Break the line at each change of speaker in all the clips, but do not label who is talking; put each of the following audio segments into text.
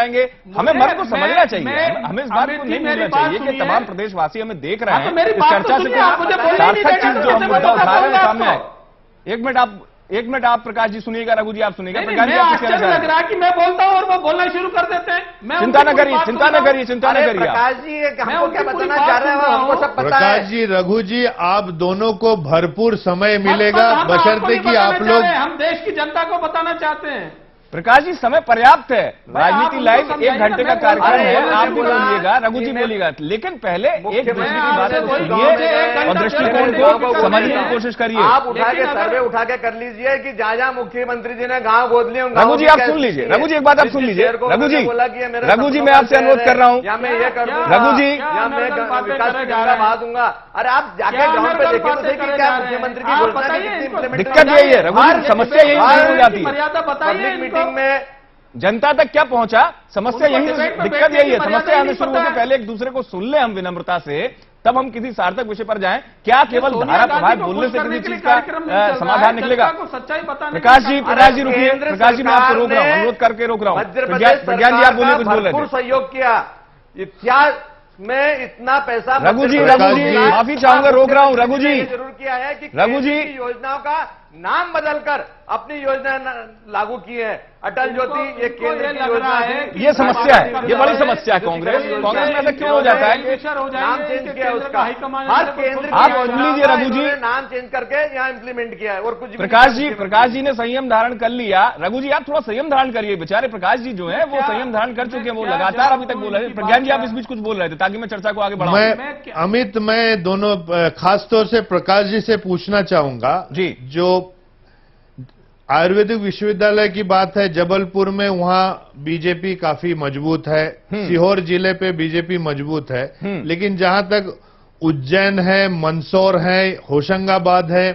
जाएंगे। हमें मन को समझना चाहिए, हमें इस बात को नहीं भूलना चाहिए कि तमाम प्रदेशवासी हमें देख रहे हैं, इस चर्चा से सार्थक चीज जो हम मुद्दा उठा रहे हैं सामने आए। एक मिनट आप प्रकाश जी सुनिएगा, रघु जी आप सुनिएगा। प्रकाश जी आप
आश्चर्य लग रहा है कि मैं बोलता हूं और वो बोलना शुरू कर देते हैं।
चिंता न करिए, चिंता न करिए, चिंता न करिए।
प्रकाश जी हमको क्या बताना चाह रहे हैं, हमको सब पता है।
प्रकाश जी, रघु जी, आप दोनों को भरपूर समय मिलेगा, बशर्ते कि आप लोग,
हम देश की जनता को बताना चाहते हैं।
प्रकाश जी समय पर्याप्त है, राजनीति लाइव 1 घंटे का कार्यक्रम है, आप बोलिएगा, रघु जी बोलिएगा, लेकिन पहले एक दूसरे की बात को सुनिए और दृष्टिकोण को समझने की कोशिश करिए।
आप उठा के सर्वे उठा के कर लीजिए कि जहां मुख्यमंत्री जी ने गांव गोद लिए,
रघु जी आप सुन लीजिए, रघु जी एक बात आप सुन लीजिए, रघु जी मैं आपसे अनुरोध कर रहा हूं,
या मैं ये कर दूंगा,
रघु जी
या मैं विकास की गंगा बहा दूंगा। अरे आप जाके ग्राउंड पे देखिए तो सही, क्या मुख्यमंत्री की घोषणा की
दिक्कत यही है रघु जी, समस्या यही हो जाती है।
पब्लिक मीटिंग में
जनता तक क्या पहुंचा, समस्या यही, दिक्कत यही है। समस्या हमें शुरू होने पहले एक दूसरे को सुन ले हम विनम्रता से, तब हम किसी सार्थक विषय पर जाएं। क्या केवल धारा प्रभाव बोलने से किसी चीज का समाधान निकलेगा? प्रकाश जी रुकिए, प्रकाश जी मैं आपको रोक रहा हूं, अनुरोध करके रोक रहा हूं। प्रज्ञान जी आप बोलिए, कुछ बोल रहे थे।
सहयोग किया, इतिहास में इतना पैसा
रघु जी माफी चाहूंगा, रोक रहा हूं। रघु जी
जरूर किया है कि
रघु जी
योजनाओं का नाम बदलकर अपनी योजना लागू की है। अटल ज्योति ये केंद्र की योजना है।
ये समस्या है, ये बड़ी समस्या है। कांग्रेस में ऐसा क्यों हो जाता है?
नाम चेंज किया उसका, हर केंद्र
आप सुन लीजिए रघु जी,
नाम चेंज करके यहाँ इंप्लीमेंट किया है और कुछ।
प्रकाश जी ने संयम धारण कर लिया। रघु जी आप थोड़ा संयम धारण करिए, बेचारे प्रकाश जी जो है वो संयम धारण कर चुके हैं, वो लगातार अभी तक बोल रहे हैं। प्रज्ञान जी आप इस बीच कुछ बोल रहे थे ताकि मैं चर्चा को आगे बढ़ाऊं।
अमित, मैं दोनों खासतौर से प्रकाश जी से पूछना चाहूंगा जी, जो आयुर्वेदिक विश्वविद्यालय की बात है जबलपुर में, वहां बीजेपी काफी मजबूत है, सीहोर जिले पे बीजेपी मजबूत है, लेकिन जहां तक उज्जैन है, मंदसौर है, होशंगाबाद है,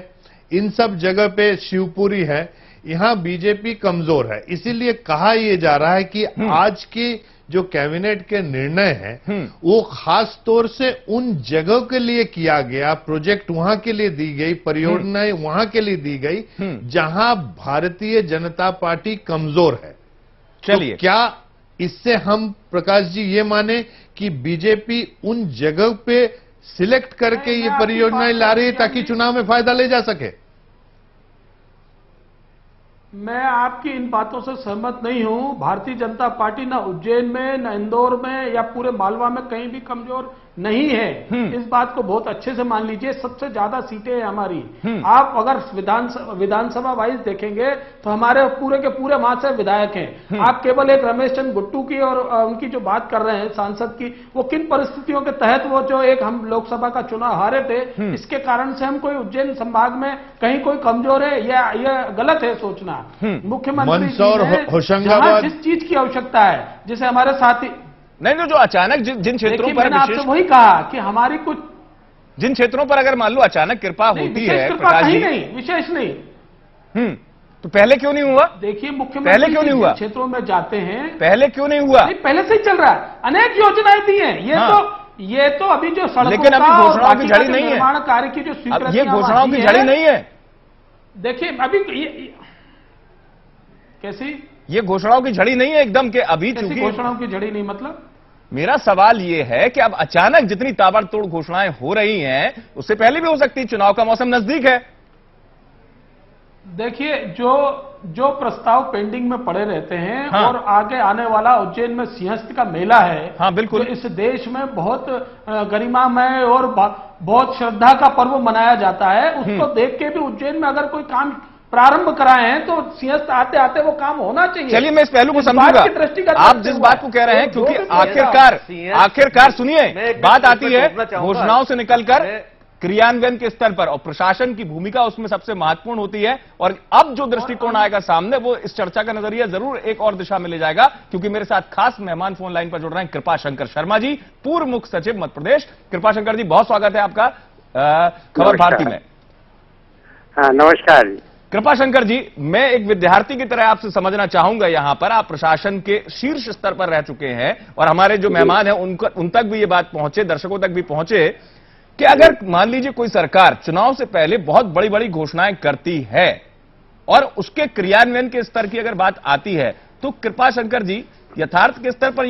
इन सब जगह पे शिवपुरी है, यहां बीजेपी कमजोर है। इसीलिए कहा यह जा रहा है कि आज की जो कैबिनेट के निर्णय हैं वो खास तौर से उन जगहों के लिए किया गया, प्रोजेक्ट वहां के लिए दी गई, परियोजनाएं वहां के लिए दी गई जहां भारतीय जनता पार्टी कमजोर है। चलिए, तो क्या इससे हम प्रकाश जी ये माने कि बीजेपी उन जगह पे सिलेक्ट करके ये परियोजनाएं ला रही है ताकि चुनाव में फायदा ले जा सके?
मैं आपकी इन बातों से सहमत नहीं हूं। भारतीय जनता पार्टी ना उज्जैन में, ना इंदौर में या पूरे मालवा में कहीं भी कमजोर नहीं है। इस बात को बहुत अच्छे से मान लीजिए, सबसे ज्यादा सीटें हैं हमारी। आप अगर विधानसभा वाइज देखेंगे तो हमारे पूरे के पूरे वहां से विधायक हैं। आप केवल एक रमेश चंद्र गुट्टू की और उनकी जो बात कर रहे हैं सांसद की, वो किन परिस्थितियों के तहत वो जो एक हम लोकसभा का चुनाव हारे थे, इसके कारण से हम कोई उज्जैन संभाग में कहीं कोई कमजोर है, यह गलत है सोचना। मुख्यमंत्री होशंगाबाद जिस चीज की आवश्यकता है, जैसे हमारे साथी
नहीं, जो अचानक जिन क्षेत्रों पर
आपसे वही कहा कि हमारी कुछ
जिन क्षेत्रों पर अगर मान लो अचानक कृपा होती है, प्रकाश जी,
नहीं विशेष नहीं,
तो पहले क्यों नहीं हुआ?
देखिए मुख्यमंत्री
पहले क्यों नहीं हुआ?
क्षेत्रों में जाते हैं,
पहले क्यों नहीं हुआ?
पहले से ही चल रहा है, अनेक योजनाएं दी हैं। ये तो अभी जो सड़कों,
लेकिन अभी घोषणाओं की झड़ी नहीं है,
निर्माण कार्य की जो स्वीकृति,
ये घोषणाओं की झड़ी नहीं है।
देखिए अभी कैसी,
ये घोषणाओं की झड़ी नहीं है एकदम के अभी, चूंकि
घोषणाओं की झड़ी नहीं, मतलब
मेरा सवाल यह है कि अब अचानक जितनी ताबड़तोड़ घोषणाएं हो रही हैं, उससे पहले भी हो सकती है, चुनाव का मौसम नजदीक है।
देखिए जो प्रस्ताव पेंडिंग में पड़े रहते हैं, और आगे आने वाला उज्जैन में सिंहस्थ का मेला है,
बिल्कुल,
तो इस देश में बहुत गरिमामय और बहुत श्रद्धा का पर्व मनाया जाता है। उसको देख के भी उज्जैन में अगर कोई काम प्रारंभ कराए हैं तो सिंहस्थ आते आते वो काम होना चाहिए।
चलिए मैं इस पहलू को समझूंगा, आप जिस बात को कह रहे हैं, क्योंकि आखिरकार सुनिए, बात आती है घोषणाओं से निकलकर क्रियान्वयन के स्तर पर, और प्रशासन की भूमिका उसमें सबसे महत्वपूर्ण होती है। और अब जो दृष्टिकोण आएगा सामने, वो इस चर्चा का नजरिया जरूर एक और दिशा में ले जाएगा, क्योंकि मेरे साथ खास मेहमान फोन लाइन पर जुड़ रहे हैं कृपाशंकर शर्मा जी, पूर्व मुख्य सचिव मध्य प्रदेश। कृपाशंकर जी बहुत स्वागत है आपका खबर भारती में।
हाँ नमस्कार जी।
कृपाशंकर जी, मैं एक विद्यार्थी की तरह आपसे समझना चाहूंगा, यहां पर आप प्रशासन के शीर्ष स्तर पर रह चुके हैं, और हमारे जो मेहमान हैं उन तक भी ये बात पहुंचे, दर्शकों तक भी पहुंचे, कि अगर मान लीजिए कोई सरकार चुनाव से पहले बहुत बड़ी बड़ी घोषणाएं करती है और उसके क्रियान्वयन के स्तर की अगर बात आती है, तो कृपाशंकर जी यथार्थ के स्तर पर